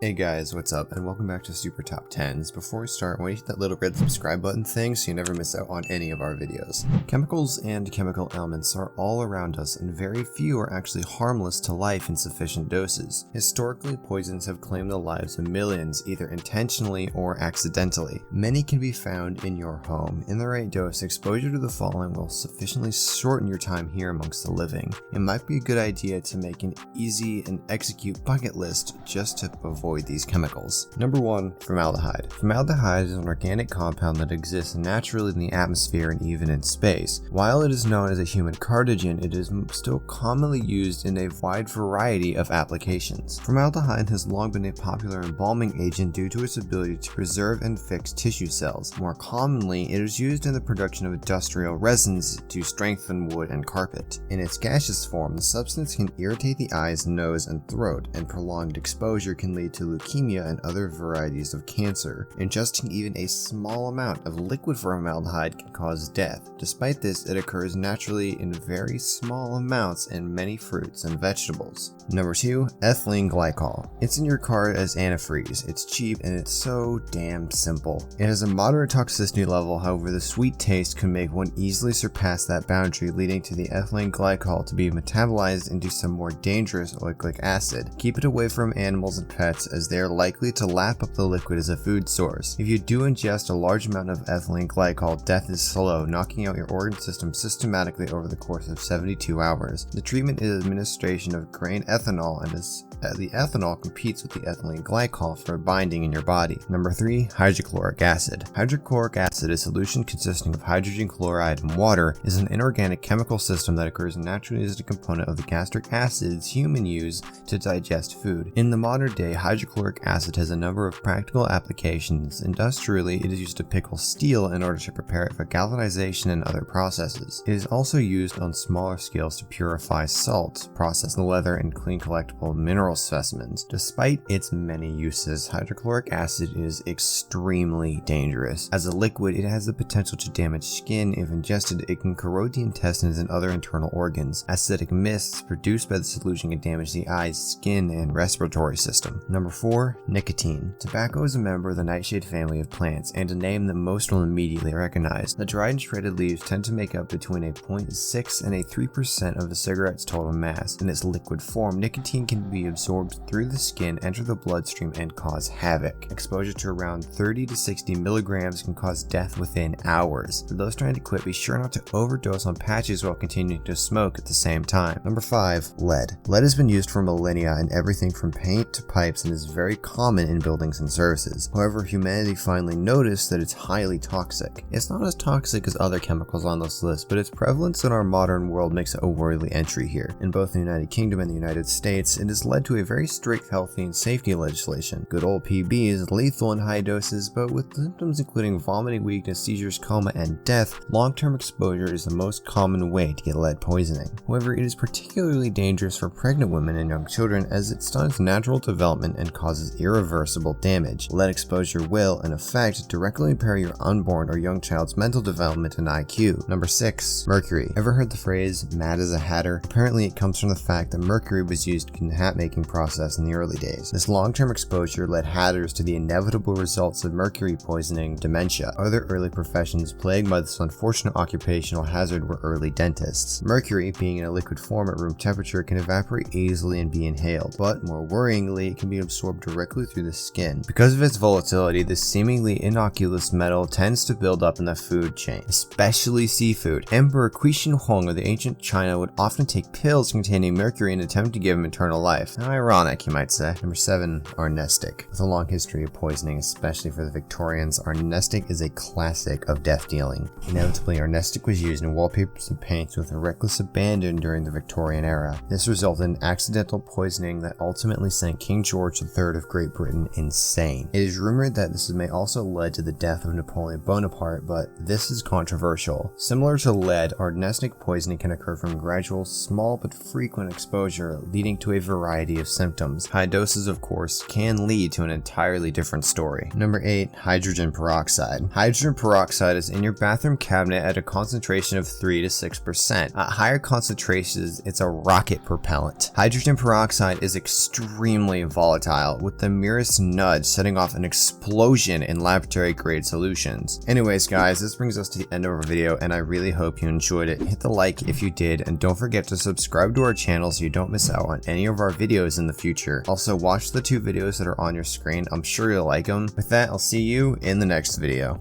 Hey guys, what's up, and welcome back to Super Top 10s. Before we start, I want you to hit that little red subscribe button thing so you never miss out on any of our videos. Chemicals and chemical elements are all around us, and very few are actually harmless to life in sufficient doses. Historically, poisons have claimed the lives of millions, either intentionally or accidentally. Many can be found in your home. In the right dose, exposure to the following will sufficiently shorten your time here amongst the living. It might be a good idea to make an easy and execute bucket list just to avoid these chemicals. Number 1. Formaldehyde. Formaldehyde is an organic compound that exists naturally in the atmosphere and even in space. While it is known as a human carcinogen, it is still commonly used in a wide variety of applications. Formaldehyde has long been a popular embalming agent due to its ability to preserve and fix tissue cells. More commonly, it is used in the production of industrial resins to strengthen wood and carpet. In its gaseous form, the substance can irritate the eyes, nose, and throat, and prolonged exposure can lead to leukemia and other varieties of cancer. Ingesting even a small amount of liquid formaldehyde can cause death. Despite this, it occurs naturally in very small amounts in many fruits and vegetables. Number 2. Ethylene glycol. It's in your car as antifreeze. It's cheap and it's so damn simple. It has a moderate toxicity level, however the sweet taste can make one easily surpass that boundary, leading to the ethylene glycol to be metabolized into some more dangerous oleic acid. Keep it away from animals and pets, as they are likely to lap up the liquid as a food source. If you do ingest a large amount of ethylene glycol, death is slow, knocking out your organ system systematically over the course of 72 hours. The treatment is administration of grain ethanol, and the ethanol competes with the ethylene glycol for binding in your body. Number 3. Hydrochloric acid. Hydrochloric acid, a solution consisting of hydrogen chloride and water, is an inorganic chemical system that occurs naturally as a component of the gastric acids humans use to digest food. In the modern day, hydrochloric acid has a number of practical applications. Industrially, it is used to pickle steel in order to prepare it for galvanization and other processes. It is also used on smaller scales to purify salt, process leather, and clean collectible mineral specimens. Despite its many uses, hydrochloric acid is extremely dangerous. As a liquid, it has the potential to damage skin. If ingested, it can corrode the intestines and other internal organs. Acidic mists produced by the solution can damage the eyes, skin, and respiratory system. Number 4. Nicotine. Tobacco is a member of the nightshade family of plants, and a name that most will immediately recognize. The dried and shredded leaves tend to make up between a 0.6 and a 3% of the cigarette's total mass. In its liquid form, nicotine can be absorbed through the skin, enter the bloodstream, and cause havoc. Exposure to around 30 to 60 milligrams can cause death within hours. For those trying to quit, be sure not to overdose on patches while continuing to smoke at the same time. Number 5. Lead. Lead has been used for millennia in everything from paint to pipes and is very common in buildings and services. However, humanity finally noticed that it's highly toxic. It's not as toxic as other chemicals on this list, but its prevalence in our modern world makes it a worthy entry here. In both the United Kingdom and the United States, it has led to a very strict health and safety legislation. Good old PB is lethal in high doses, but with symptoms including vomiting, weakness, seizures, coma, and death, long-term exposure is the most common way to get lead poisoning. However, it is particularly dangerous for pregnant women and young children, as it stunts natural development and causes irreversible damage. Lead exposure will, in effect, directly impair your unborn or young child's mental development and IQ. Number 6. Mercury. Ever heard the phrase, mad as a hatter? Apparently it comes from the fact that mercury was used in the hat-making process in the early days. This long-term exposure led hatters to the inevitable results of mercury poisoning, dementia. Other early professions plagued by this unfortunate occupational hazard were early dentists. Mercury, being in a liquid form at room temperature, can evaporate easily and be inhaled, but more worryingly, it can be absorbed directly through the skin. Because of its volatility, this seemingly innocuous metal tends to build up in the food chain, especially seafood. Emperor Qi Shi Huang of the ancient China would often take pills containing mercury in an attempt to give him eternal life. How ironic, you might say. Number 7. Arnistic. With a long history of poisoning, especially for the Victorians, arnistic is a classic of death dealing. Inevitably, arnistic was used in wallpapers and paints with a reckless abandon during the Victorian era. This resulted in accidental poisoning that ultimately sent King George III of Great Britain insane. It is rumored that this may also led to the death of Napoleon Bonaparte, but this is controversial. Similar to lead, arnistic poisoning can occur from gradual, small but frequent exposure, leading to a variety of symptoms. High doses, of course, can lead to an entirely different story. Number 8. Hydrogen peroxide. Hydrogen peroxide is in your bathroom cabinet at a concentration of 3 to 6%. At higher concentrations, it's a rocket propellant. Hydrogen peroxide is extremely volatile volatile with the merest nudge setting off an explosion in laboratory grade solutions. Anyways guys, this brings us to the end of our video and I really hope you enjoyed it. Hit the like if you did and don't forget to subscribe to our channel so you don't miss out on any of our videos in the future. Also watch the 2 videos that are on your screen, I'm sure you'll like them. With that, I'll see you in the next video.